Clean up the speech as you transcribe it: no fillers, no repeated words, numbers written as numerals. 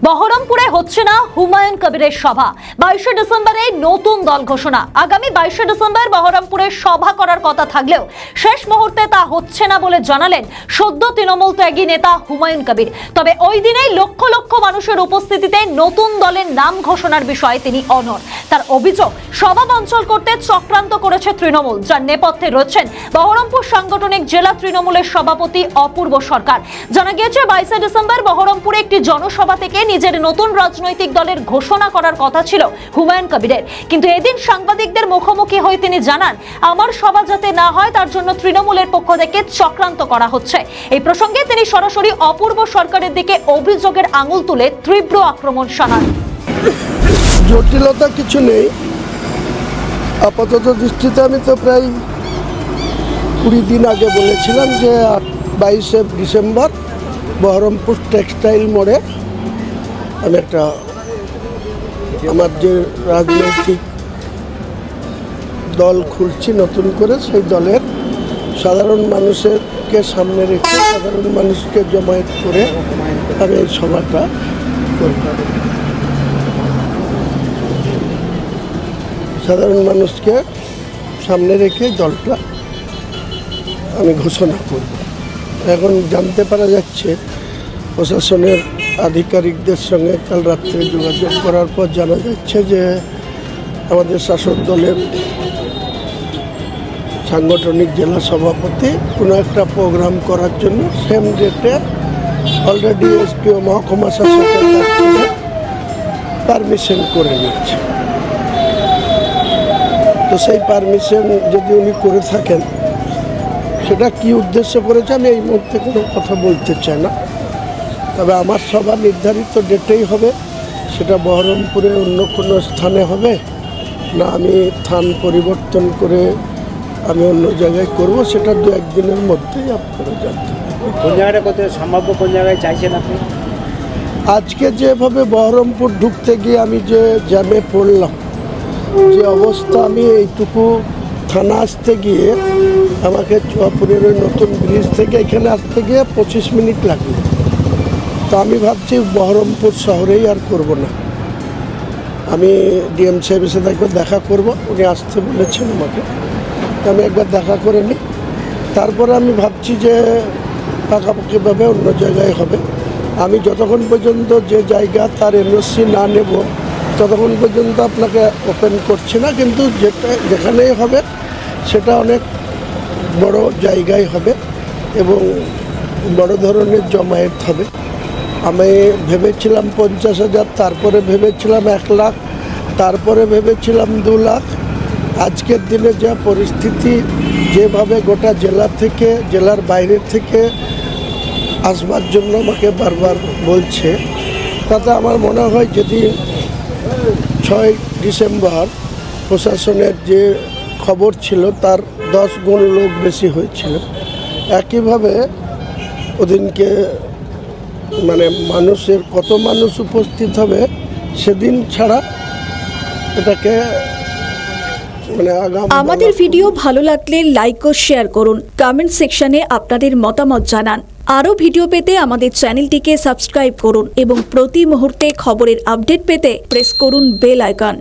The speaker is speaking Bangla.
বহরমপুরে হচ্ছে না হুমায়ুন কবিরের সভা। 22শে ডিসেম্বরে নতুন দল ঘোষণা। আগামী 22শে ডিসেম্বর বহরমপুরে সভা করার কথা থাকলেও শেষ মুহূর্তে তা হচ্ছে না বলে জানালেন সদ্য তৃণমূল ত্যাগী নেতা হুমায়ুন কবির। তবে ওই দিনেই লক্ষ লক্ষ মানুষের উপস্থিতিতে নতুন দলের নাম ঘোষণার বিষয়ে তিনি অনড়। তার অভিযোগ, সভা বানচাল করতে চক্রান্ত করেছে তৃণমূল, যার নেপথ্যে রয়েছেন বহরমপুর সাংগঠনিক জেলা তৃণমূলের সভাপতি অপূর্ব সরকার। জানা গিয়েছে 22শে ডিসেম্বর বহরমপুরে একটি জনসভা থেকে নিজের নতুন রাজনৈতিক দলের ঘোষণা করার কথা ছিল হুমায়ুন কবিরের, কিন্তু এদিন সাংবাদিকদের মুখোমুখি হয়ে তিনি জানান, আমার সভা যাতে না হয় তার জন্য তৃণমূলের পক্ষ থেকে চক্রান্ত করা হচ্ছে। এই প্রসঙ্গে তিনি সরাসরি অপূর্ব সরকারের দিকে অভিযোগের আঙুল তুলে তীব্র আক্রমণ শানান। জটিলতা কিছু নেই, আপাতত দৃষ্টিতে আমি তো প্রায় 20 দিন আগে বলেছিলাম যে 22শে ডিসেম্বর বহরমপুর টেক্সটাইল মোড়ে আমি একটা আমার যে রাজনৈতিক দল খুলছি নতুন করে, সেই দলের সাধারণ মানুষকে সামনে রেখে সাধারণ মানুষকে জমায়েত করে আমি এই সভাটা করব। সাধারণ মানুষকে সামনে রেখে দলটা আমি ঘোষণা করব। এখন জানতে পারা যাচ্ছে প্রশাসনের আধিকারিকদের সঙ্গে কাল রাত্রে যোগাযোগ করার পর জানা যাচ্ছে যে আমাদের শাসক দলের সাংগঠনিক জেলা সভাপতি কোনো একটা প্রোগ্রাম করার জন্য সেম ডেটে অলরেডি এসপি ও মহকুমা শাসকের কাছ থেকে পারমিশন করে নিয়েছে। তো সেই পারমিশন যদি উনি করে থাকেন, সেটা কি উদ্দেশ্য করেছে আমি এই মুহূর্তে কোনো কথা বলতে চাই না। তবে আমার সভা নির্ধারিত ডেটেই হবে, সেটা বহরমপুরে অন্য কোনো স্থানে হবে না আমি স্থান পরিবর্তন করে আমি অন্য জায়গায় করব, সেটা 2-1 দিনের মধ্যেই আপনারা জানতে পারবেন। কোন জায়গাটা করতে সম্ভাব্য, কোন জায়গায় চাইছেন আপনি? আজকে যেভাবে বহরমপুর ঢুকতে গিয়ে আমি যে জ্যামে পড়লাম, যে অবস্থা, আমি এইটুকু থানা আসতে গিয়ে আমাকে চুয়াপুরের ওই নতুন ব্রিজ থেকে এখানে আসতে গিয়ে 25 মিনিট লাগলো। তো আমি ভাবছি বহরমপুর শহরেই আর করব না, আমি ডিএম সাহেবের সাথে একবার দেখা করব, উনি আসতে বলেছেন আমাকে। আমি একবার দেখা করে নিই, তারপরে আমি ভাবছি যে পাকাপাকিভাবে অন্য জায়গায় হবে। আমি যতক্ষণ পর্যন্ত যে জায়গা তার এনওসি না নেব ততক্ষণ পর্যন্ত আপনাকে ওপেন করছি না, কিন্তু যেখানেই হবে সেটা অনেক বড় জায়গায় হবে এবং বড় ধরনের জমায়েত হবে। আমি ভেবেছিলাম 50,000, তারপরে ভেবেছিলাম 1 লাখ, তারপরে ভেবেছিলাম 2 লাখ। আজকের দিনে যা পরিস্থিতি, যেভাবে গোটা জেলা থেকে জেলার বাইরে থেকে আসবার জন্য আমাকে বারবার বলছে, তাতে আমার মনে হয় যদি 6 ডিসেম্বর প্রশাসনের যে খবর ছিল তার 10 গুণ লোক বেশি হয়েছিল। একইভাবে ওদিনকে মানে মানুষের কত মানুষ উপস্থিত হবে সেদিন ছাড়া এটাকে মানে আমাদের ভিডিও ভালো লাগলে লাইক ও শেয়ার করুন, কমেন্ট সেকশনে আপনাদের মতামত জানান। আরও ভিডিও পেতে আমাদের চ্যানেলটিকে সাবস্ক্রাইব করুন এবং প্রতি মুহূর্তে খবরের আপডেট পেতে প্রেস করুন বেল আইকন।